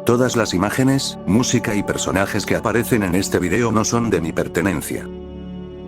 Todas las imágenes, música y personajes que aparecen en este video no son de mi pertenencia.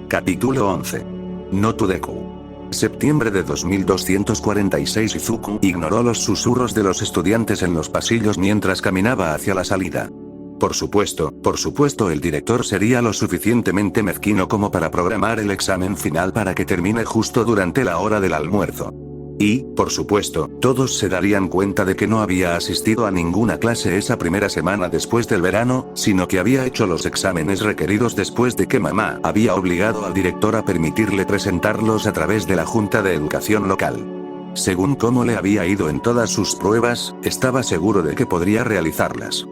Capítulo 11. No to Deku. Septiembre de 2246. Izuku ignoró los susurros de los estudiantes en los pasillos mientras caminaba hacia la salida. Por supuesto, el director sería lo suficientemente mezquino como para programar el examen final para que termine justo durante la hora del almuerzo. Y, por supuesto, todos se darían cuenta de que no había asistido a ninguna clase esa primera semana después del verano, sino que había hecho los exámenes requeridos después de que mamá había obligado al director a permitirle presentarlos a través de la Junta de Educación local. Según cómo le había ido en todas sus pruebas, estaba seguro de que podría realizarlas.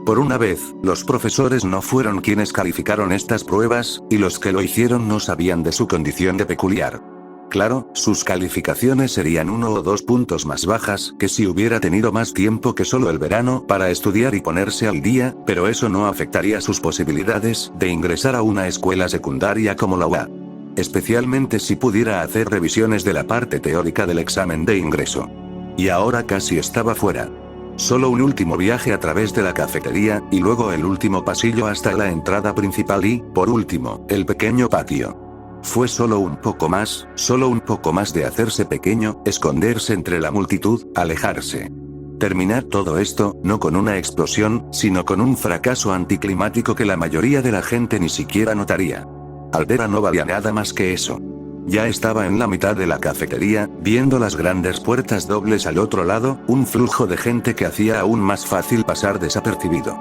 Por una vez, los profesores no fueron quienes calificaron estas pruebas, y los que lo hicieron no sabían de su condición de peculiar. Claro, sus calificaciones serían 1 o 2 puntos más bajas que si hubiera tenido más tiempo que solo el verano para estudiar y ponerse al día, pero eso no afectaría sus posibilidades de ingresar a una escuela secundaria como la UA. Especialmente si pudiera hacer revisiones de la parte teórica del examen de ingreso. Y ahora casi estaba fuera. Solo un último viaje a través de la cafetería, y luego el último pasillo hasta la entrada principal y, por último, el pequeño patio. Fue solo un poco más de hacerse pequeño, esconderse entre la multitud, alejarse. Terminar todo esto, no con una explosión, sino con un fracaso anticlimático que la mayoría de la gente ni siquiera notaría. Aldera no valía nada más que eso. Ya estaba en la mitad de la cafetería, viendo las grandes puertas dobles al otro lado, un flujo de gente que hacía aún más fácil pasar desapercibido.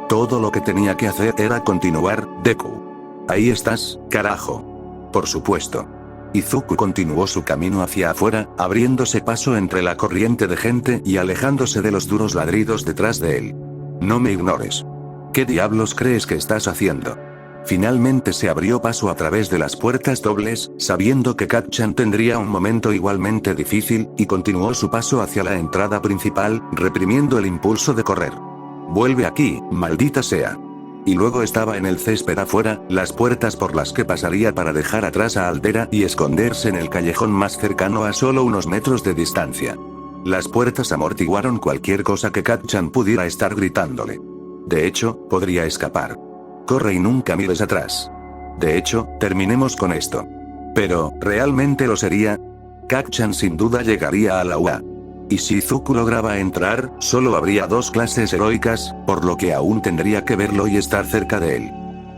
Todo lo que tenía que hacer era continuar. Deku. Ahí estás, carajo. Por supuesto. Izuku continuó su camino hacia afuera, abriéndose paso entre la corriente de gente y alejándose de los duros ladridos detrás de él. No me ignores. ¿Qué diablos crees que estás haciendo? Finalmente se abrió paso a través de las puertas dobles, sabiendo que Kacchan tendría un momento igualmente difícil, y continuó su paso hacia la entrada principal, reprimiendo el impulso de correr. Vuelve aquí, maldita sea. Y luego estaba en el césped afuera, las puertas por las que pasaría para dejar atrás a Aldera y esconderse en el callejón más cercano a solo unos metros de distancia. Las puertas amortiguaron cualquier cosa que Kacchan pudiera estar gritándole. De hecho, podría escapar. Corre y nunca mires atrás. De hecho, terminemos con esto. Pero, ¿realmente lo sería? Kacchan sin duda llegaría a la UA. Y si Izuku lograba entrar, solo habría 2 clases heroicas, por lo que aún tendría que verlo y estar cerca de él.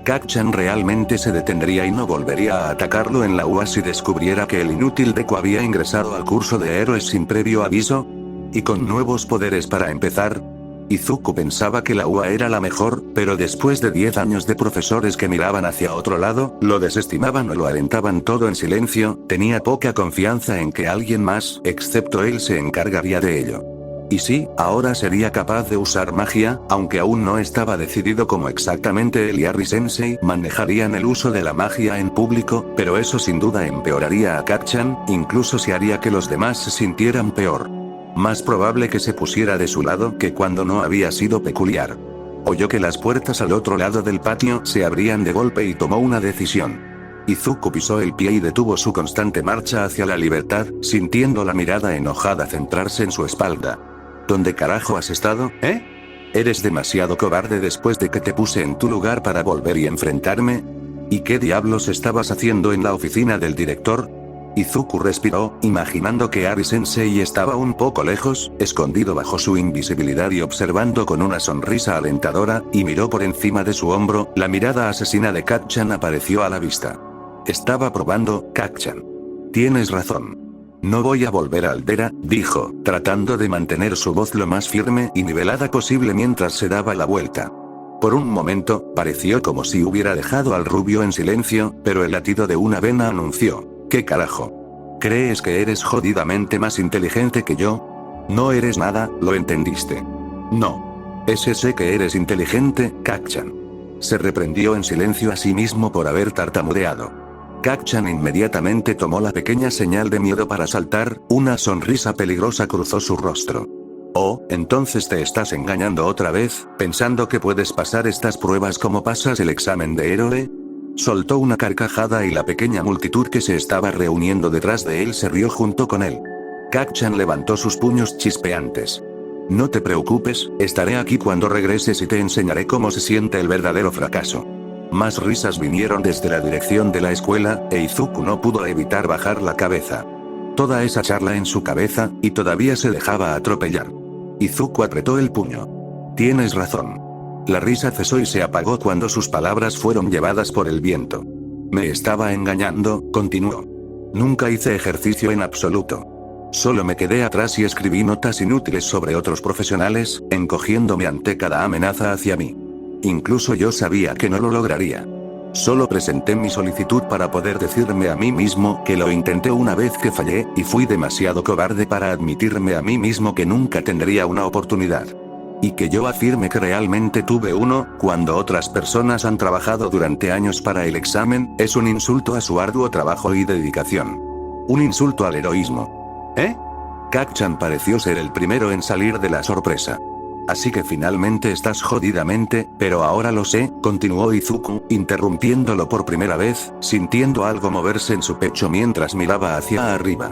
Kacchan realmente se detendría y no volvería a atacarlo en la UA si descubriera que el inútil Deku había ingresado al curso de héroes sin previo aviso. Y con nuevos poderes para empezar. Izuku pensaba que la UA era la mejor, pero después de 10 años de profesores que miraban hacia otro lado, lo desestimaban o lo alentaban todo en silencio, tenía poca confianza en que alguien más, excepto él, se encargaría de ello. Y sí, ahora sería capaz de usar magia, aunque aún no estaba decidido cómo exactamente él y Harry Sensei manejarían el uso de la magia en público, pero eso sin duda empeoraría a Kacchan, incluso si haría que los demás se sintieran peor. Más probable que se pusiera de su lado que cuando no había sido peculiar. Oyó que las puertas al otro lado del patio se abrían de golpe y tomó una decisión. Izuku pisó el pie y detuvo su constante marcha hacia la libertad, sintiendo la mirada enojada centrarse en su espalda. ¿Dónde carajo has estado, Eres demasiado cobarde después de que te puse en tu lugar para volver y enfrentarme. ¿Y qué diablos estabas haciendo en la oficina del director? Izuku respiró, imaginando que Harry Sensei estaba un poco lejos, escondido bajo su invisibilidad y observando con una sonrisa alentadora, y miró por encima de su hombro. La mirada asesina de Kacchan apareció a la vista. Estaba probando, Kacchan. Tienes razón. No voy a volver a Aldera, dijo, tratando de mantener su voz lo más firme y nivelada posible mientras se daba la vuelta. Por un momento, pareció como si hubiera dejado al rubio en silencio, pero el latido de una vena anunció. ¿Qué carajo? ¿Crees que eres jodidamente más inteligente que yo? No eres nada, ¿lo entendiste? No. Sé que eres inteligente, Kacchan. Se reprendió en silencio a sí mismo por haber tartamudeado. Kacchan inmediatamente tomó la pequeña señal de miedo para saltar, una sonrisa peligrosa cruzó su rostro. Oh, entonces te estás engañando otra vez, pensando que puedes pasar estas pruebas como pasas el examen de héroe. Soltó una carcajada y la pequeña multitud que se estaba reuniendo detrás de él se rió junto con él. Kacchan levantó sus puños chispeantes. No te preocupes, estaré aquí cuando regreses y te enseñaré cómo se siente el verdadero fracaso. Más risas vinieron desde la dirección de la escuela, e Izuku no pudo evitar bajar la cabeza. Toda esa charla en su cabeza, y todavía se dejaba atropellar. Izuku apretó el puño. Tienes razón. La risa cesó y se apagó cuando sus palabras fueron llevadas por el viento. Me estaba engañando, continuó. Nunca hice ejercicio en absoluto. Solo me quedé atrás y escribí notas inútiles sobre otros profesionales, encogiéndome ante cada amenaza hacia mí. Incluso yo sabía que no lo lograría. Solo presenté mi solicitud para poder decirme a mí mismo que lo intenté una vez que fallé, y fui demasiado cobarde para admitirme a mí mismo que nunca tendría una oportunidad. Y que yo afirme que realmente tuve uno, cuando otras personas han trabajado durante años para el examen, es un insulto a su arduo trabajo y dedicación. Un insulto al heroísmo. ¿Eh? Kacchan pareció ser el primero en salir de la sorpresa. Así que finalmente estás jodidamente, pero ahora lo sé, continuó Izuku, interrumpiéndolo por primera vez, sintiendo algo moverse en su pecho mientras miraba hacia arriba.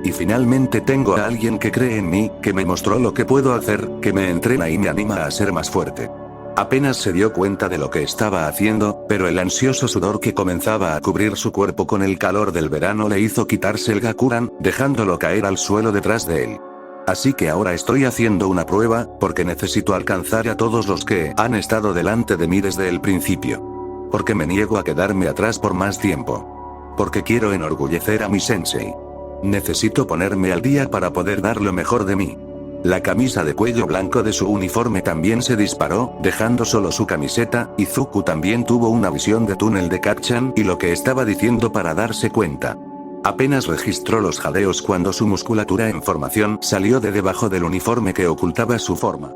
Y finalmente tengo a alguien que cree en mí, que me mostró lo que puedo hacer, que me entrena y me anima a ser más fuerte. Apenas se dio cuenta de lo que estaba haciendo, pero el ansioso sudor que comenzaba a cubrir su cuerpo con el calor del verano le hizo quitarse el Gakuran, dejándolo caer al suelo detrás de él. Así que ahora estoy haciendo una prueba, porque necesito alcanzar a todos los que han estado delante de mí desde el principio. Porque me niego a quedarme atrás por más tiempo. Porque quiero enorgullecer a mi sensei. Necesito ponerme al día para poder dar lo mejor de mí. La camisa de cuello blanco de su uniforme también se disparó, dejando solo su camiseta. Izuku también tuvo una visión de túnel de Kacchan y lo que estaba diciendo para darse cuenta. Apenas registró los jadeos cuando su musculatura en formación salió de debajo del uniforme que ocultaba su forma.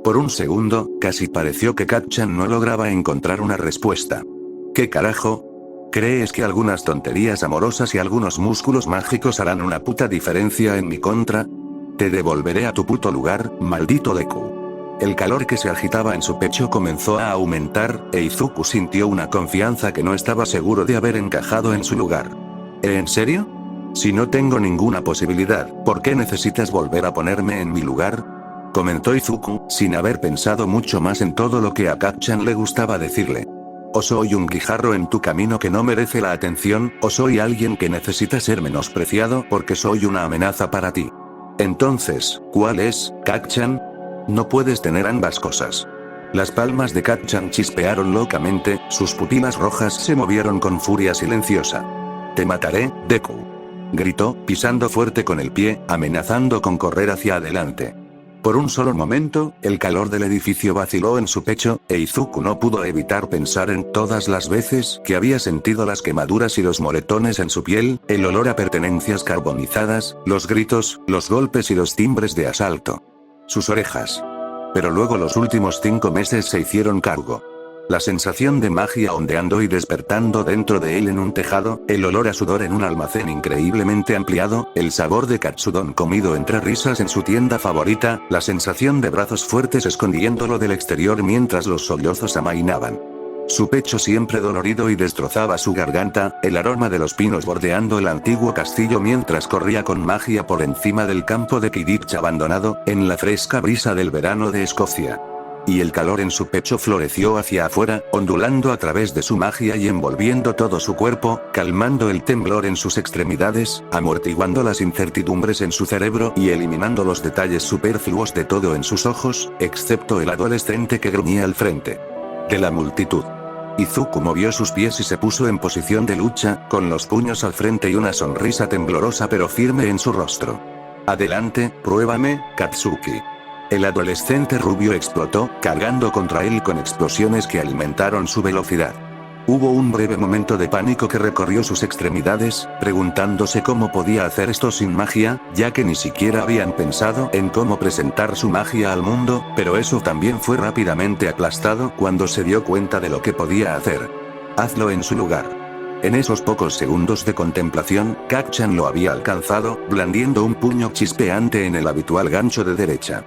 Por un segundo, casi pareció que Kacchan no lograba encontrar una respuesta. ¿Qué carajo? ¿Crees que algunas tonterías amorosas y algunos músculos mágicos harán una puta diferencia en mi contra? Te devolveré a tu puto lugar, maldito Deku. El calor que se agitaba en su pecho comenzó a aumentar, e Izuku sintió una confianza que no estaba seguro de haber encajado en su lugar. ¿En serio? Si no tengo ninguna posibilidad, ¿por qué necesitas volver a ponerme en mi lugar? Comentó Izuku, sin haber pensado mucho más en todo lo que a Kacchan le gustaba decirle. O soy un guijarro en tu camino que no merece la atención, o soy alguien que necesita ser menospreciado porque soy una amenaza para ti. Entonces, ¿cuál es, Kacchan? No puedes tener ambas cosas. Las palmas de Kacchan chispearon locamente, sus pupilas rojas se movieron con furia silenciosa. Te mataré, Deku. Gritó, pisando fuerte con el pie, amenazando con correr hacia adelante. Por un solo momento, el calor del edificio vaciló en su pecho, e Izuku no pudo evitar pensar en todas las veces que había sentido las quemaduras y los moretones en su piel, el olor a pertenencias carbonizadas, los gritos, los golpes y los timbres de asalto. Sus orejas. Pero luego los últimos 5 meses se hicieron cargo. La sensación de magia ondeando y despertando dentro de él en un tejado, el olor a sudor en un almacén increíblemente ampliado, el sabor de katsudon comido entre risas en su tienda favorita, la sensación de brazos fuertes escondiéndolo del exterior mientras los sollozos amainaban. Su pecho siempre dolorido y destrozaba su garganta, el aroma de los pinos bordeando el antiguo castillo mientras corría con magia por encima del campo de Quidditch abandonado, en la fresca brisa del verano de Escocia. Y el calor en su pecho floreció hacia afuera, ondulando a través de su magia y envolviendo todo su cuerpo, calmando el temblor en sus extremidades, amortiguando las incertidumbres en su cerebro y eliminando los detalles superfluos de todo en sus ojos, excepto el adolescente que gruñía al frente de la multitud. Izuku movió sus pies y se puso en posición de lucha, con los puños al frente y una sonrisa temblorosa pero firme en su rostro. Adelante, pruébame, Katsuki. El adolescente rubio explotó, cargando contra él con explosiones que alimentaron su velocidad. Hubo un breve momento de pánico que recorrió sus extremidades, preguntándose cómo podía hacer esto sin magia, ya que ni siquiera habían pensado en cómo presentar su magia al mundo, pero eso también fue rápidamente aplastado cuando se dio cuenta de lo que podía hacer. Hazlo en su lugar. En esos pocos segundos de contemplación, Kacchan lo había alcanzado, blandiendo un puño chispeante en el habitual gancho de derecha.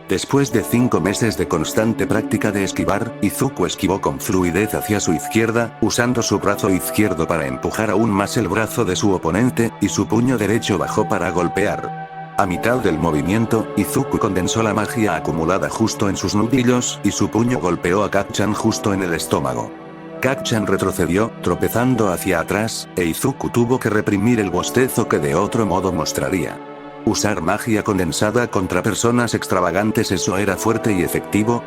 Después de 5 meses de constante práctica de esquivar, Izuku esquivó con fluidez hacia su izquierda, usando su brazo izquierdo para empujar aún más el brazo de su oponente, y su puño derecho bajó para golpear. A mitad del movimiento, Izuku condensó la magia acumulada justo en sus nudillos, y su puño golpeó a Kacchan justo en el estómago. Kacchan retrocedió, tropezando hacia atrás, e Izuku tuvo que reprimir el bostezo que de otro modo mostraría. ¿Usar magia condensada contra personas extravagantes eso era fuerte y efectivo?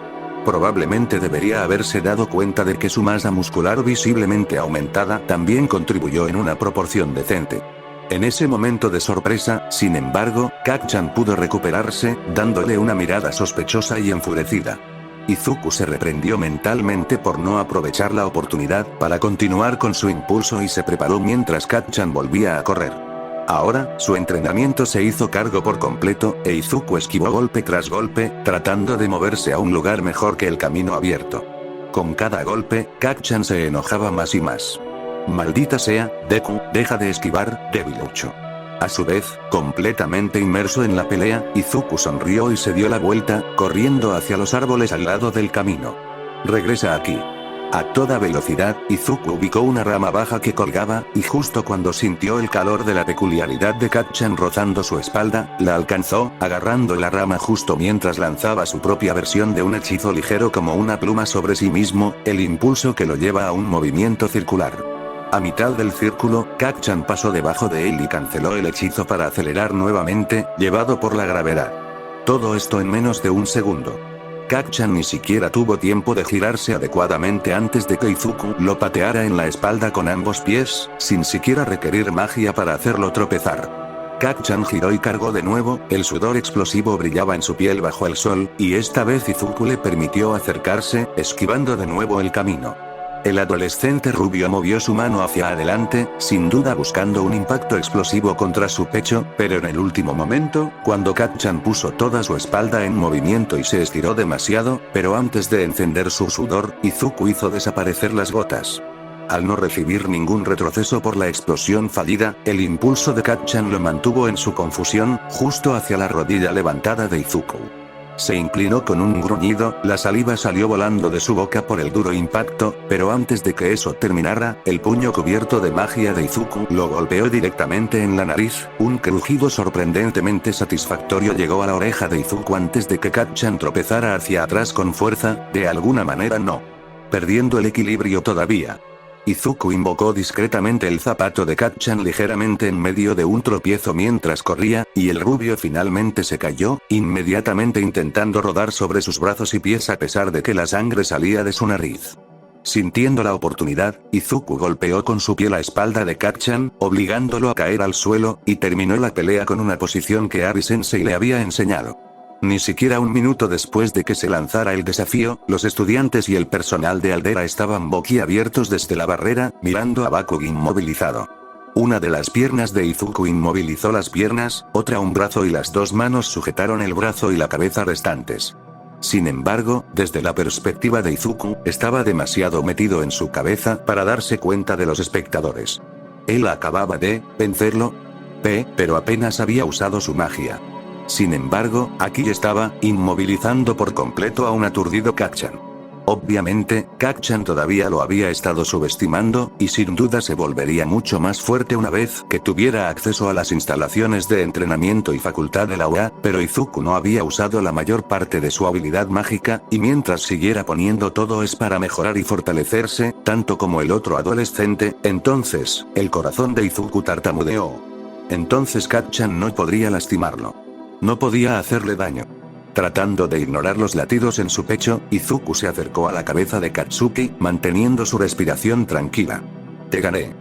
Probablemente debería haberse dado cuenta de que su masa muscular visiblemente aumentada también contribuyó en una proporción decente. En ese momento de sorpresa, sin embargo, Kacchan pudo recuperarse, dándole una mirada sospechosa y enfurecida. Izuku se reprendió mentalmente por no aprovechar la oportunidad para continuar con su impulso y se preparó mientras Kacchan volvía a correr. Ahora, su entrenamiento se hizo cargo por completo, e Izuku esquivó golpe tras golpe, tratando de moverse a un lugar mejor que el camino abierto. Con cada golpe, Kacchan se enojaba más y más. Maldita sea, Deku, deja de esquivar, debilucho. A su vez, completamente inmerso en la pelea, Izuku sonrió y se dio la vuelta, corriendo hacia los árboles al lado del camino. Regresa aquí. A toda velocidad, Izuku ubicó una rama baja que colgaba, y justo cuando sintió el calor de la peculiaridad de Kacchan rozando su espalda, la alcanzó, agarrando la rama justo mientras lanzaba su propia versión de un hechizo ligero como una pluma sobre sí mismo, el impulso que lo lleva a un movimiento circular. A mitad del círculo, Kacchan pasó debajo de él y canceló el hechizo para acelerar nuevamente, llevado por la gravedad. Todo esto en menos de un segundo. Kacchan ni siquiera tuvo tiempo de girarse adecuadamente antes de que Izuku lo pateara en la espalda con ambos pies, sin siquiera requerir magia para hacerlo tropezar. Kacchan giró y cargó de nuevo, el sudor explosivo brillaba en su piel bajo el sol, y esta vez Izuku le permitió acercarse, esquivando de nuevo el camino. El adolescente rubio movió su mano hacia adelante, sin duda buscando un impacto explosivo contra su pecho, pero en el último momento, cuando Kacchan puso toda su espalda en movimiento y se estiró demasiado, pero antes de encender su sudor, Izuku hizo desaparecer las gotas. Al no recibir ningún retroceso por la explosión fallida, el impulso de Kacchan lo mantuvo en su confusión, justo hacia la rodilla levantada de Izuku. Se inclinó con un gruñido, la saliva salió volando de su boca por el duro impacto, pero antes de que eso terminara, el puño cubierto de magia de Izuku lo golpeó directamente en la nariz, un crujido sorprendentemente satisfactorio llegó a la oreja de Izuku antes de que Kacchan tropezara hacia atrás con fuerza, de alguna manera no. Perdiendo el equilibrio todavía. Izuku invocó discretamente el zapato de Kacchan ligeramente en medio de un tropiezo mientras corría, y el rubio finalmente se cayó, inmediatamente intentando rodar sobre sus brazos y pies a pesar de que la sangre salía de su nariz. Sintiendo la oportunidad, Izuku golpeó con su pie la espalda de Kacchan, obligándolo a caer al suelo, y terminó la pelea con una posición que Ari-sensei le había enseñado. Ni siquiera un minuto después de que se lanzara el desafío, los estudiantes y el personal de Aldera estaban boquiabiertos desde la barrera, mirando a Bakugo inmovilizado. Una de las piernas de Izuku inmovilizó las piernas, otra un brazo y las dos manos sujetaron el brazo y la cabeza restantes. Sin embargo, desde la perspectiva de Izuku, estaba demasiado metido en su cabeza para darse cuenta de los espectadores. Él acababa de vencerlo, pero apenas había usado su magia. Sin embargo, aquí estaba, inmovilizando por completo a un aturdido Kacchan. Obviamente, Kacchan todavía lo había estado subestimando, y sin duda se volvería mucho más fuerte una vez que tuviera acceso a las instalaciones de entrenamiento y facultad de la UA, pero Izuku no había usado la mayor parte de su habilidad mágica, y mientras siguiera poniendo todo es para mejorar y fortalecerse, tanto como el otro adolescente, entonces, el corazón de Izuku tartamudeó. Entonces Kacchan no podría lastimarlo. No podía hacerle daño. Tratando de ignorar los latidos en su pecho, Izuku se acercó a la cabeza de Katsuki, manteniendo su respiración tranquila. «Te gané».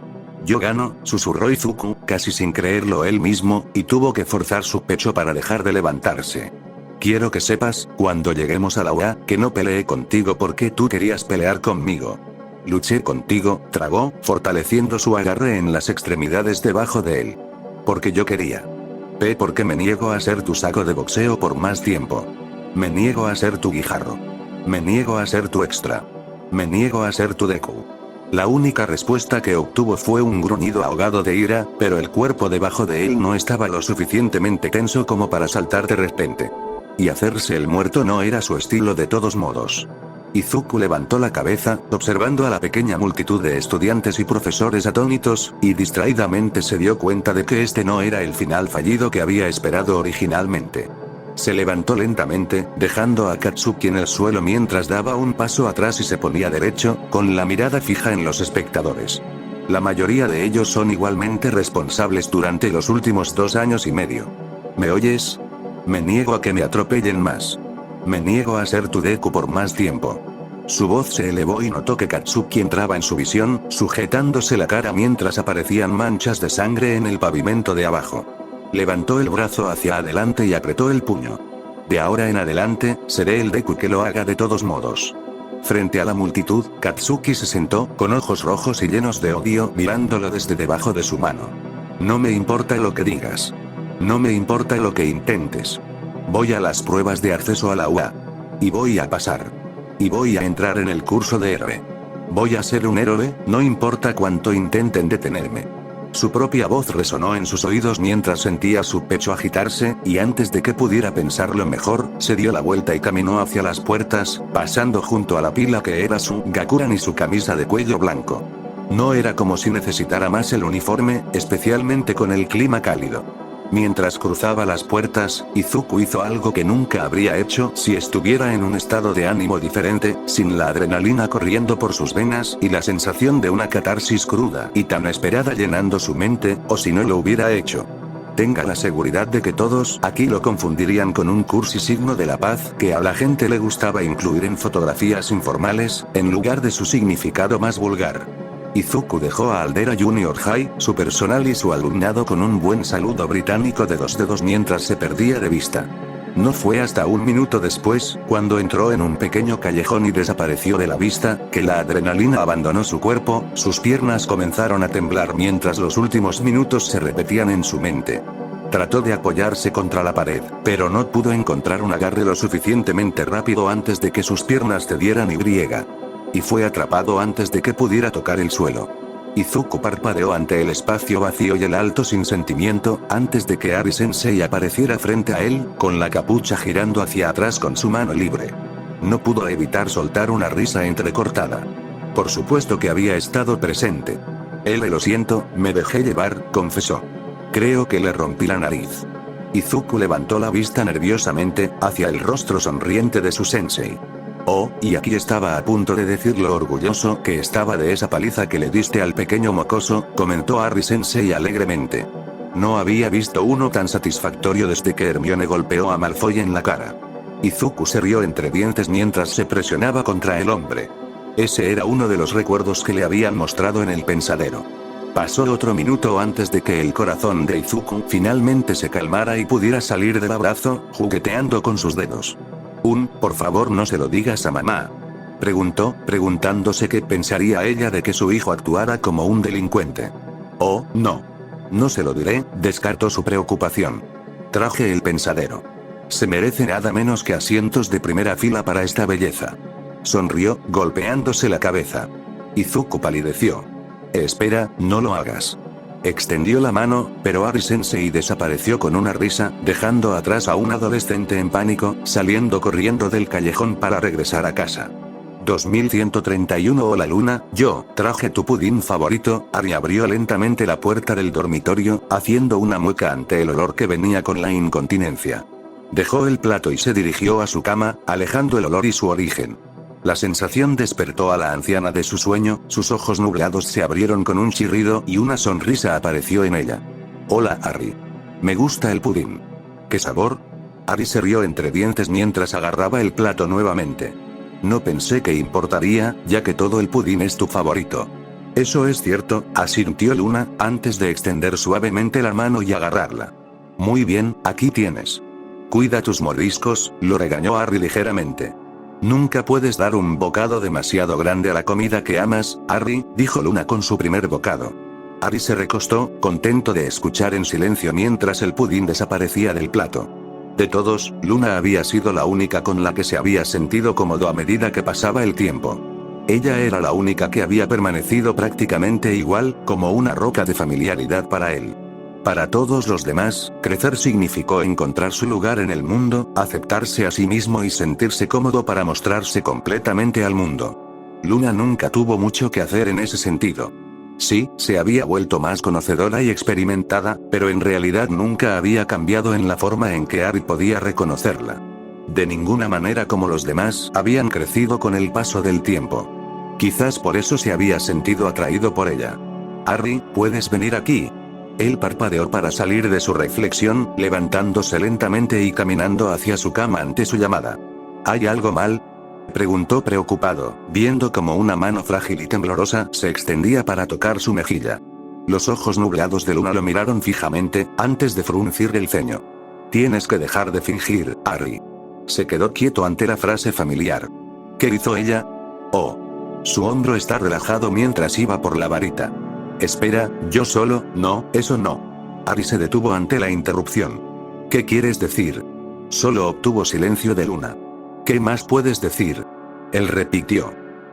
«Yo gano», susurró Izuku, casi sin creerlo él mismo, y tuvo que forzar su pecho para dejar de levantarse. «Quiero que sepas, cuando lleguemos a la UA, que no peleé contigo porque tú querías pelear conmigo. Luché contigo», tragó, fortaleciendo su agarre en las extremidades debajo de él. «Porque yo quería. Porque me niego a ser tu saco de boxeo por más tiempo. Me niego a ser tu guijarro. Me niego a ser tu extra. Me niego a ser tu Deku». La única respuesta que obtuvo fue un gruñido ahogado de ira, pero el cuerpo debajo de él no estaba lo suficientemente tenso como para saltar de repente. Y hacerse el muerto no era su estilo de todos modos. Izuku levantó la cabeza, observando a la pequeña multitud de estudiantes y profesores atónitos, y distraídamente se dio cuenta de que este no era el final fallido que había esperado originalmente. Se levantó lentamente, dejando a Katsuki en el suelo mientras daba un paso atrás y se ponía derecho, con la mirada fija en los espectadores. La mayoría de ellos son igualmente responsables durante los últimos 2 años y medio. ¿Me oyes? Me niego a que me atropellen más. Me niego a ser tu Deku por más tiempo. Su voz se elevó y notó que Katsuki entraba en su visión, sujetándose la cara mientras aparecían manchas de sangre en el pavimento de abajo. Levantó el brazo hacia adelante y apretó el puño. De ahora en adelante, seré el Deku que lo haga de todos modos. Frente a la multitud, Katsuki se sentó, con ojos rojos y llenos de odio, mirándolo desde debajo de su mano. No me importa lo que digas. No me importa lo que intentes. Voy a las pruebas de acceso a la UA. Y voy a pasar. Y voy a entrar en el curso de héroe. Voy a ser un héroe, no importa cuánto intenten detenerme. Su propia voz resonó en sus oídos mientras sentía su pecho agitarse, y antes de que pudiera pensarlo mejor, se dio la vuelta y caminó hacia las puertas, pasando junto a la pila que era su gakuran y su camisa de cuello blanco. No era como si necesitara más el uniforme, especialmente con el clima cálido. Mientras cruzaba las puertas, Izuku hizo algo que nunca habría hecho si estuviera en un estado de ánimo diferente, sin la adrenalina corriendo por sus venas y la sensación de una catarsis cruda y tan esperada llenando su mente, o si no lo hubiera hecho. Tenga la seguridad de que todos aquí lo confundirían con un cursi signo de la paz que a la gente le gustaba incluir en fotografías informales, en lugar de su significado más vulgar. Izuku dejó a Aldera Junior High, su personal y su alumnado con un buen saludo británico de 2 dedos mientras se perdía de vista. No fue hasta un minuto después, cuando entró en un pequeño callejón y desapareció de la vista, que la adrenalina abandonó su cuerpo, sus piernas comenzaron a temblar mientras los últimos minutos se repetían en su mente. Trató de apoyarse contra la pared, pero no pudo encontrar un agarre lo suficientemente rápido antes de que sus piernas cedieran y fue atrapado antes de que pudiera tocar el suelo. Izuku parpadeó ante el espacio vacío y el alto sin sentimiento, antes de que Ari Sensei apareciera frente a él, con la capucha girando hacia atrás con su mano libre. No pudo evitar soltar una risa entrecortada. Por supuesto que había estado presente. Lo siento, me dejé llevar, confesó. Creo que le rompí la nariz. Izuku levantó la vista nerviosamente, hacia el rostro sonriente de su sensei. Oh, y aquí estaba a punto de decir lo orgulloso que estaba de esa paliza que le diste al pequeño mocoso, comentó Ari Sensei alegremente. No había visto uno tan satisfactorio desde que Hermione golpeó a Malfoy en la cara. Izuku se rió entre dientes mientras se presionaba contra el hombre. Ese era uno de los recuerdos que le habían mostrado en el pensadero. Pasó otro minuto antes de que el corazón de Izuku finalmente se calmara y pudiera salir del abrazo, jugueteando con sus dedos. Por favor no se lo digas a mamá. Preguntó, preguntándose qué pensaría ella de que su hijo actuara como un delincuente. Oh, no. No se lo diré, descartó su preocupación. Traje el pensadero. Se merece nada menos que asientos de primera fila para esta belleza. Sonrió, golpeándose la cabeza. Izuku palideció. Espera, no lo hagas. Extendió la mano, pero Ari Sensei desapareció con una risa, dejando atrás a un adolescente en pánico, saliendo corriendo del callejón para regresar a casa. 2131 Hola Luna, yo traje tu pudín favorito. Ari abrió lentamente la puerta del dormitorio, haciendo una mueca ante el olor que venía con la incontinencia. Dejó el plato y se dirigió a su cama, alejando el olor y su origen. La sensación despertó a la anciana de su sueño, sus ojos nublados se abrieron con un chirrido y una sonrisa apareció en ella. Hola Ari. Me gusta el pudín. ¿Qué sabor? Ari se rió entre dientes mientras agarraba el plato nuevamente. No pensé que importaría, ya que todo el pudín es tu favorito. Eso es cierto, asintió Luna, antes de extender suavemente la mano y agarrarla. Muy bien, aquí tienes. Cuida tus mordiscos, lo regañó Ari ligeramente. Nunca puedes dar un bocado demasiado grande a la comida que amas, Ari, dijo Luna con su primer bocado. Ari se recostó, contento de escuchar en silencio mientras el pudín desaparecía del plato. De todos, Luna había sido la única con la que se había sentido cómodo a medida que pasaba el tiempo. Ella era la única que había permanecido prácticamente igual, como una roca de familiaridad para él. Para todos los demás, crecer significó encontrar su lugar en el mundo, aceptarse a sí mismo y sentirse cómodo para mostrarse completamente al mundo. Luna nunca tuvo mucho que hacer en ese sentido. Sí, se había vuelto más conocedora y experimentada, pero en realidad nunca había cambiado en la forma en que Abby podía reconocerla. De ninguna manera como los demás habían crecido con el paso del tiempo. Quizás por eso se había sentido atraído por ella. Harry, ¿puedes venir aquí? Él parpadeó para salir de su reflexión, levantándose lentamente y caminando hacia su cama ante su llamada. ¿Hay algo mal?, preguntó preocupado, viendo como una mano frágil y temblorosa se extendía para tocar su mejilla. Los ojos nublados de Luna lo miraron fijamente, antes de fruncir el ceño. Tienes que dejar de fingir, Harry. Se quedó quieto ante la frase familiar. ¿Qué hizo ella? Oh. Su hombro está relajado mientras iba por la varita. Espera, yo solo, no, eso no. Harry se detuvo ante la interrupción. ¿Qué quieres decir? Solo obtuvo silencio de Luna. ¿Qué más puedes decir? Él repitió.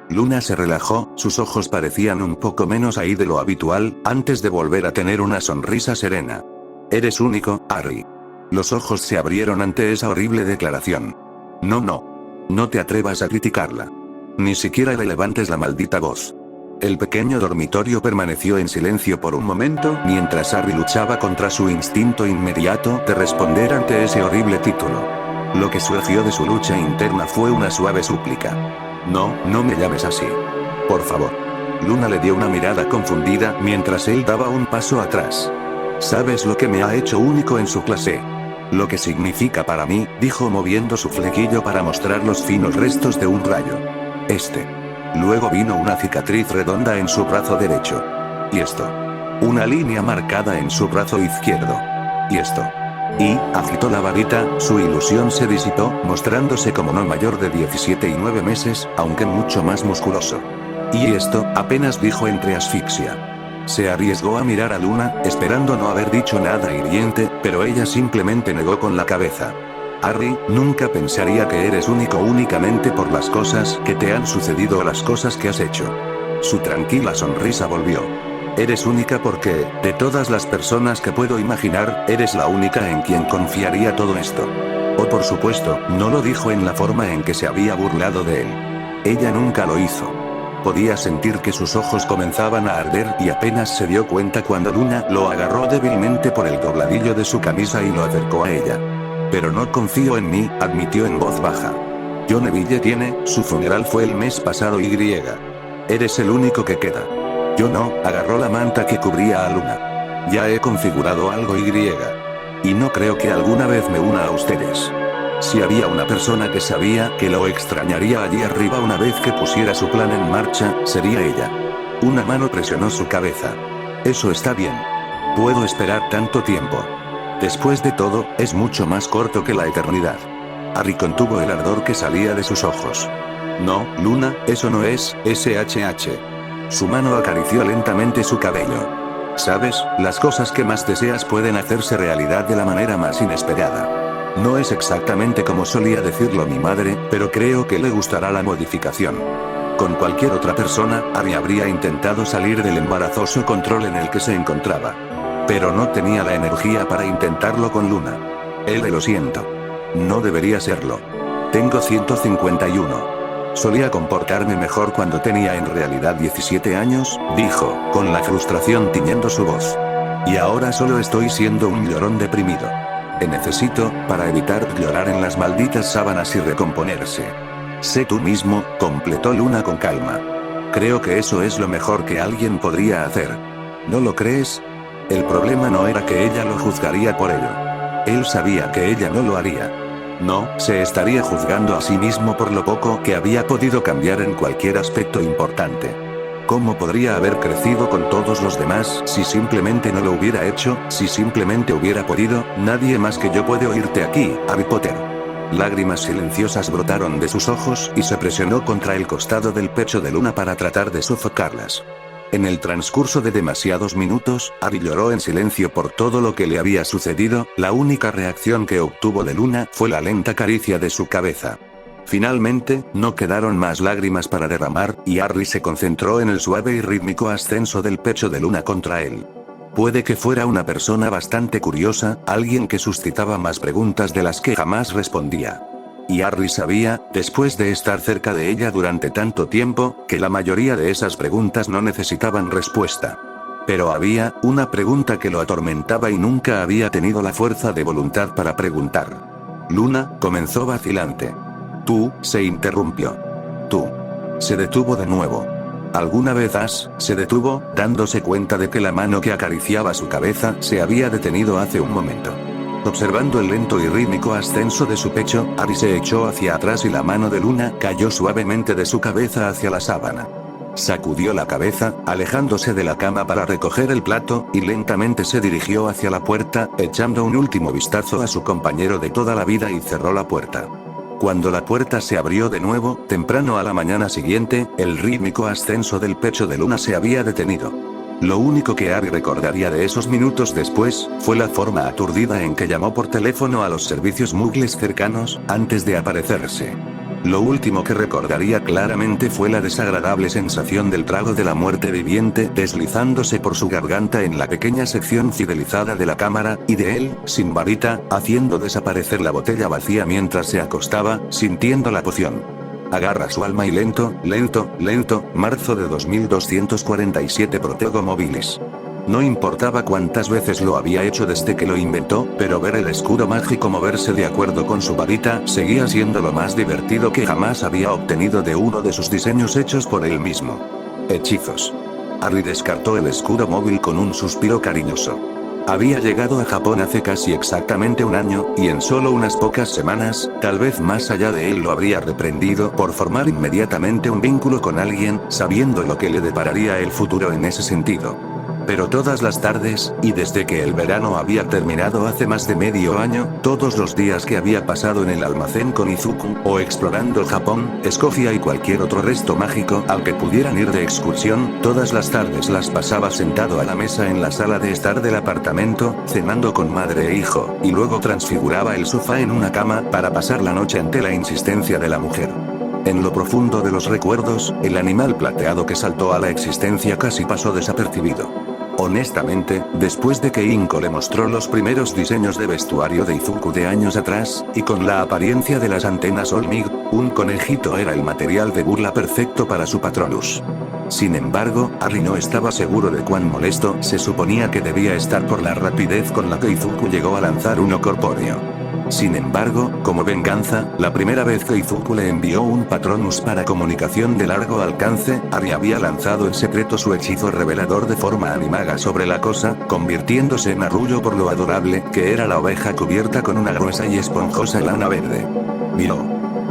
Luna se relajó, sus ojos parecían un poco menos ahí de lo habitual, antes de volver a tener una sonrisa serena. Eres único, Harry. Los ojos se abrieron ante esa horrible declaración. No te atrevas a criticarla. Ni siquiera le levantes la maldita voz. El pequeño dormitorio permaneció en silencio por un momento mientras Harry luchaba contra su instinto inmediato de responder ante ese horrible título. Lo que surgió de su lucha interna fue una suave súplica. No me llames así. Por favor. Luna le dio una mirada confundida mientras él daba un paso atrás. ¿Sabes lo que me ha hecho único en su clase? Lo que significa para mí, dijo moviendo su flequillo para mostrar los finos restos de un rayo. Luego vino una cicatriz redonda en su brazo derecho. Y esto. Una línea marcada en su brazo izquierdo. Y esto. Y, agitó la varita, su ilusión se disipó, mostrándose como no mayor de 17 y 9 meses, aunque mucho más musculoso. Y esto, apenas dijo entre asfixia. Se arriesgó a mirar a Luna, esperando no haber dicho nada hiriente, pero ella simplemente negó con la cabeza. Harry, nunca pensaría que eres único únicamente por las cosas que te han sucedido o las cosas que has hecho. Su tranquila sonrisa volvió. Eres única porque, de todas las personas que puedo imaginar, eres la única en quien confiaría todo esto. Oh, por supuesto, no lo dijo en la forma en que se había burlado de él. Ella nunca lo hizo. Podía sentir que sus ojos comenzaban a arder y apenas se dio cuenta cuando Luna lo agarró débilmente por el dobladillo de su camisa y lo acercó a ella. Pero no confío en mí, admitió en voz baja. John Neville tiene, su funeral fue el mes pasado y. Eres el único que queda. Yo no, agarró la manta que cubría a Luna. Ya he configurado algo y no creo que alguna vez me una a ustedes. Si había una persona que sabía que lo extrañaría allí arriba una vez que pusiera su plan en marcha, sería ella. Una mano presionó su cabeza. Eso está bien. Puedo esperar tanto tiempo. Después de todo, es mucho más corto que la eternidad. Harry contuvo el ardor que salía de sus ojos. No, Luna, eso no es, SHH. Su mano acarició lentamente su cabello. Sabes, las cosas que más deseas pueden hacerse realidad de la manera más inesperada. No es exactamente como solía decirlo mi madre, pero creo que le gustará la modificación. Con cualquier otra persona, Harry habría intentado salir del embarazoso control en el que se encontraba. Pero no tenía la energía para intentarlo con Luna. Lo siento. No debería serlo. Tengo 151. Solía comportarme mejor cuando tenía en realidad 17 años, dijo, con la frustración tiñendo su voz. Y ahora solo estoy siendo un llorón deprimido. Necesito, para evitar llorar en las malditas sábanas y recomponerse. Sé tú mismo, completó Luna con calma. Creo que eso es lo mejor que alguien podría hacer. ¿No lo crees? El problema no era que ella lo juzgaría por ello. Él sabía que ella no lo haría. No, se estaría juzgando a sí mismo por lo poco que había podido cambiar en cualquier aspecto importante. ¿Cómo podría haber crecido con todos los demás si simplemente no lo hubiera hecho, si simplemente hubiera podido? Nadie más que yo puede oírte aquí, Harry Potter. Lágrimas silenciosas brotaron de sus ojos y se presionó contra el costado del pecho de Luna para tratar de sofocarlas. En el transcurso de demasiados minutos, Harry lloró en silencio por todo lo que le había sucedido. La única reacción que obtuvo de Luna fue la lenta caricia de su cabeza. Finalmente, no quedaron más lágrimas para derramar, y Harry se concentró en el suave y rítmico ascenso del pecho de Luna contra él. Puede que fuera una persona bastante curiosa, alguien que suscitaba más preguntas de las que jamás respondía. Y Harry sabía, después de estar cerca de ella durante tanto tiempo, que la mayoría de esas preguntas no necesitaban respuesta. Pero había una pregunta que lo atormentaba y nunca había tenido la fuerza de voluntad para preguntar. Luna, comenzó vacilante. Tú, se interrumpió. Tú. Se detuvo de nuevo. ¿Alguna vez se detuvo, dándose cuenta de que la mano que acariciaba su cabeza se había detenido hace un momento? Observando el lento y rítmico ascenso de su pecho, Harry se echó hacia atrás y la mano de Luna cayó suavemente de su cabeza hacia la sábana. Sacudió la cabeza, alejándose de la cama para recoger el plato, y lentamente se dirigió hacia la puerta, echando un último vistazo a su compañero de toda la vida y cerró la puerta. Cuando la puerta se abrió de nuevo, temprano a la mañana siguiente, el rítmico ascenso del pecho de Luna se había detenido. Lo único que Harry recordaría de esos minutos después, fue la forma aturdida en que llamó por teléfono a los servicios muggles cercanos, antes de aparecerse. Lo último que recordaría claramente fue la desagradable sensación del trago de la muerte viviente deslizándose por su garganta en la pequeña sección fidelizada de la cámara, y de él, sin varita, haciendo desaparecer la botella vacía mientras se acostaba, sintiendo la poción. Agarra su alma y lento, marzo de 2247 Protego Mobilis. No importaba cuántas veces lo había hecho desde que lo inventó, pero ver el escudo mágico moverse de acuerdo con su varita seguía siendo lo más divertido que jamás había obtenido de uno de sus diseños hechos por él mismo. Hechizos. Harry descartó el escudo móvil con un suspiro cariñoso. Había llegado a Japón hace casi exactamente un año, y en solo unas pocas semanas, tal vez más allá de él lo habría reprendido por formar inmediatamente un vínculo con alguien, sabiendo lo que le depararía el futuro en ese sentido. Pero todas las tardes, y desde que el verano había terminado hace más de medio año, todos los días que había pasado en el almacén con Izuku, o explorando Japón, Escocia y cualquier otro resto mágico al que pudieran ir de excursión, todas las tardes las pasaba sentado a la mesa en la sala de estar del apartamento, cenando con madre e hijo, y luego transfiguraba el sofá en una cama para pasar la noche ante la insistencia de la mujer. En lo profundo de los recuerdos, el animal plateado que saltó a la existencia casi pasó desapercibido. Honestamente, después de que Inko le mostró los primeros diseños de vestuario de Izuku de años atrás, y con la apariencia de las antenas Olmig, un conejito era el material de burla perfecto para su Patronus. Sin embargo, Harry no estaba seguro de cuán molesto se suponía que debía estar por la rapidez con la que Izuku llegó a lanzar uno corpóreo. Sin embargo, como venganza, la primera vez que Izuku le envió un Patronus para comunicación de largo alcance, Harry había lanzado en secreto su hechizo revelador de forma animaga sobre la cosa, convirtiéndose en arrullo por lo adorable que era la oveja cubierta con una gruesa y esponjosa lana verde. Vio.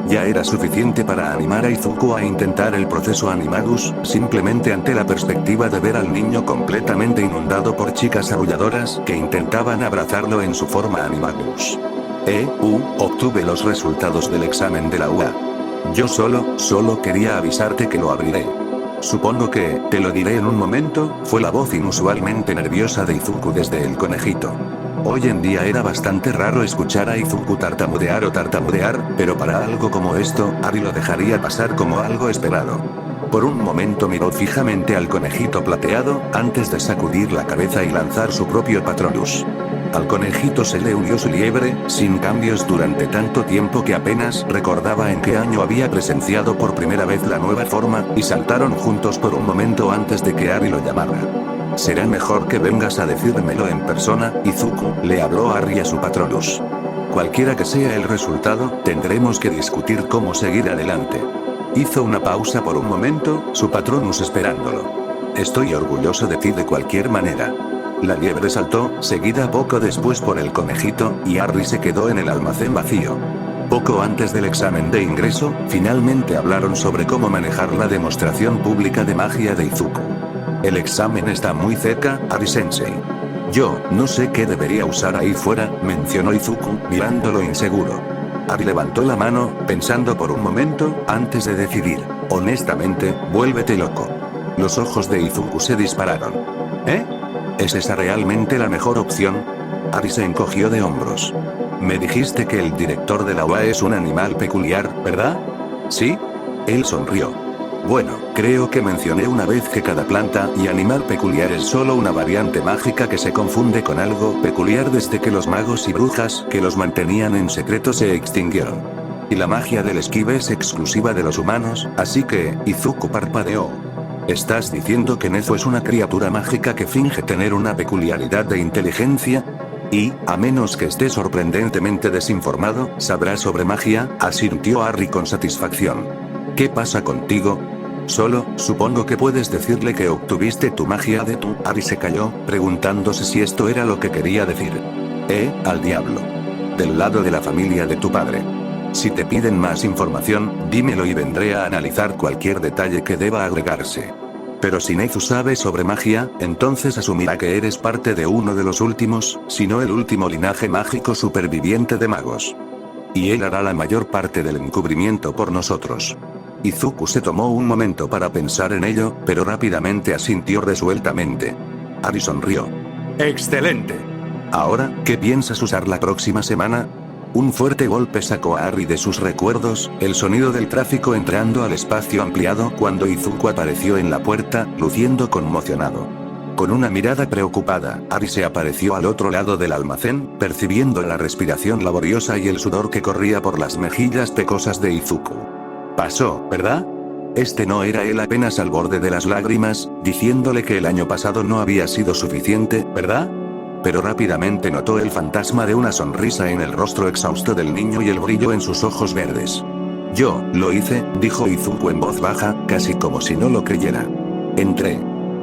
Ya era suficiente para animar a Izuku a intentar el proceso Animagus, simplemente ante la perspectiva de ver al niño completamente inundado por chicas arulladoras que intentaban abrazarlo en su forma Animagus. Obtuve los resultados del examen de la UA. Yo solo quería avisarte que lo abriré. Supongo que, te lo diré en un momento, fue la voz inusualmente nerviosa de Izuku desde el conejito. Hoy en día era bastante raro escuchar a Izuku tartamudear, pero para algo como esto, Harry lo dejaría pasar como algo esperado. Por un momento miró fijamente al conejito plateado, antes de sacudir la cabeza y lanzar su propio Patronus. Al conejito se le unió su liebre, sin cambios durante tanto tiempo que apenas recordaba en qué año había presenciado por primera vez la nueva forma, y saltaron juntos por un momento antes de que Harry lo llamara. Será mejor que vengas a decírmelo en persona, Izuku, le habló Harry a su Patronus. Cualquiera que sea el resultado, tendremos que discutir cómo seguir adelante. Hizo una pausa por un momento, su Patronus esperándolo. Estoy orgulloso de ti de cualquier manera. La liebre saltó, seguida poco después por el conejito, y Harry se quedó en el almacén vacío. Poco antes del examen de ingreso, finalmente hablaron sobre cómo manejar la demostración pública de magia de Izuku. El examen está muy cerca, Harry-sensei. Yo no sé qué debería usar ahí fuera, mencionó Izuku, mirándolo inseguro. Harry levantó la mano, pensando por un momento, antes de decidir. Honestamente, vuélvete loco. Los ojos de Izuku se dispararon. ¿Es esa realmente la mejor opción? Harry se encogió de hombros. Me dijiste que el director de la UA es un animal peculiar, ¿verdad? ¿Sí? Él sonrió. Bueno, creo que mencioné una vez que cada planta y animal peculiar es solo una variante mágica que se confunde con algo peculiar desde que los magos y brujas que los mantenían en secreto se extinguieron. Y la magia del esquive es exclusiva de los humanos, así que, Izuku parpadeó. ¿Estás diciendo que Nezu es una criatura mágica que finge tener una peculiaridad de inteligencia? Y, a menos que esté sorprendentemente desinformado, sabrá sobre magia, asintió Harry con satisfacción. ¿Qué pasa contigo? Solo, supongo que puedes decirle que obtuviste tu magia de tu... Harry se calló, preguntándose si esto era lo que quería decir. Al diablo. Del lado de la familia de tu padre. Si te piden más información, dímelo y vendré a analizar cualquier detalle que deba agregarse. Pero si Nezu sabe sobre magia, entonces asumirá que eres parte de uno de los últimos, si no el último linaje mágico superviviente de magos. Y él hará la mayor parte del encubrimiento por nosotros. Izuku se tomó un momento para pensar en ello, pero rápidamente asintió resueltamente. Harry sonrió. ¡Excelente! Ahora, ¿qué piensas usar la próxima semana? Un fuerte golpe sacó a Harry de sus recuerdos, el sonido del tráfico entrando al espacio ampliado cuando Izuku apareció en la puerta, luciendo conmocionado. Con una mirada preocupada, Harry se apareció al otro lado del almacén, percibiendo la respiración laboriosa y el sudor que corría por las mejillas pecosas de Izuku. Pasó, ¿verdad? Este no era él apenas al borde de las lágrimas, diciéndole que el año pasado no había sido suficiente, ¿verdad? Pero rápidamente notó el fantasma de una sonrisa en el rostro exhausto del niño y el brillo en sus ojos verdes. Yo, lo hice, dijo Izuku en voz baja, casi como si no lo creyera. Entré.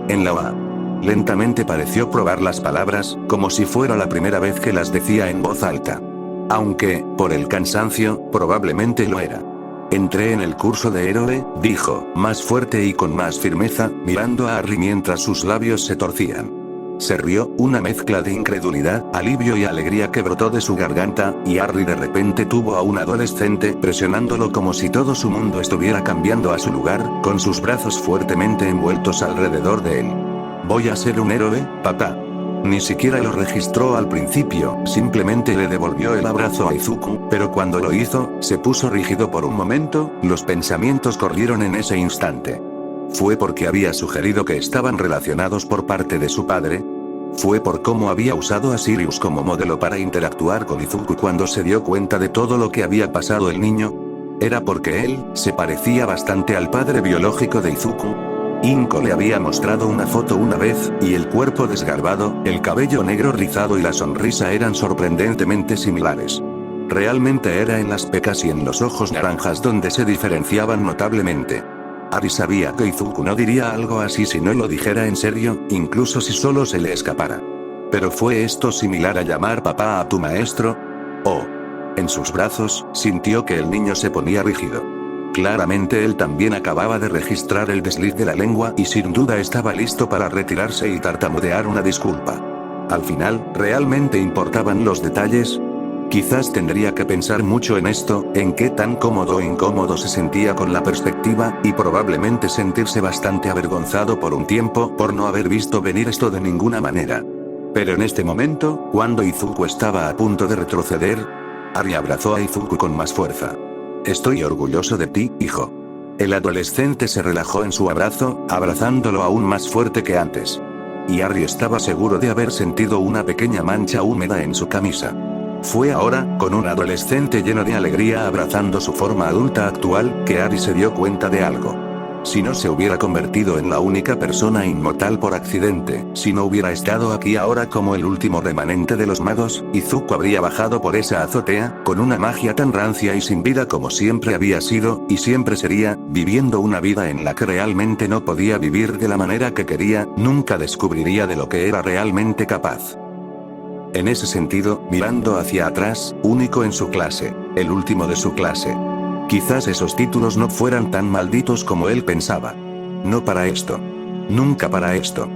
En la OA. Lentamente pareció probar las palabras, como si fuera la primera vez que las decía en voz alta. Aunque, por el cansancio, probablemente lo era. Entré en el curso de héroe, dijo, más fuerte y con más firmeza, mirando a Harry mientras sus labios se torcían. Se rió, una mezcla de incredulidad, alivio y alegría que brotó de su garganta, y Harry de repente tuvo a un adolescente presionándolo como si todo su mundo estuviera cambiando a su lugar, con sus brazos fuertemente envueltos alrededor de él. ¿Voy a ser un héroe, papá? Ni siquiera lo registró al principio, simplemente le devolvió el abrazo a Izuku, pero cuando lo hizo, se puso rígido por un momento, los pensamientos corrieron en ese instante. ¿Fue porque había sugerido que estaban relacionados por parte de su padre? ¿Fue por cómo había usado a Sirius como modelo para interactuar con Izuku cuando se dio cuenta de todo lo que había pasado el niño? ¿Era porque él se parecía bastante al padre biológico de Izuku? Inko le había mostrado una foto una vez, y el cuerpo desgarbado, el cabello negro rizado y la sonrisa eran sorprendentemente similares. Realmente era en las pecas y en los ojos naranjas donde se diferenciaban notablemente. Harry sabía que Izuku no diría algo así si no lo dijera en serio, incluso si solo se le escapara. ¿Pero fue esto similar a llamar papá a tu maestro? Oh. En sus brazos, sintió que el niño se ponía rígido. Claramente él también acababa de registrar el desliz de la lengua y sin duda estaba listo para retirarse y tartamudear una disculpa. Al final, ¿realmente importaban los detalles? Quizás tendría que pensar mucho en esto, en qué tan cómodo o incómodo se sentía con la perspectiva, y probablemente sentirse bastante avergonzado por un tiempo por no haber visto venir esto de ninguna manera. Pero en este momento, cuando Izuku estaba a punto de retroceder, Harry abrazó a Izuku con más fuerza. Estoy orgulloso de ti, hijo. El adolescente se relajó en su abrazo, abrazándolo aún más fuerte que antes. Y Harry estaba seguro de haber sentido una pequeña mancha húmeda en su camisa. Fue ahora, con un adolescente lleno de alegría abrazando su forma adulta actual, que Harry se dio cuenta de algo. Si no se hubiera convertido en la única persona inmortal por accidente, si no hubiera estado aquí ahora como el último remanente de los magos, Izuku habría bajado por esa azotea, con una magia tan rancia y sin vida como siempre había sido, y siempre sería, viviendo una vida en la que realmente no podía vivir de la manera que quería, nunca descubriría de lo que era realmente capaz. En ese sentido, mirando hacia atrás, único en su clase, el último de su clase. Quizás esos títulos no fueran tan malditos como él pensaba. No para esto. Nunca para esto.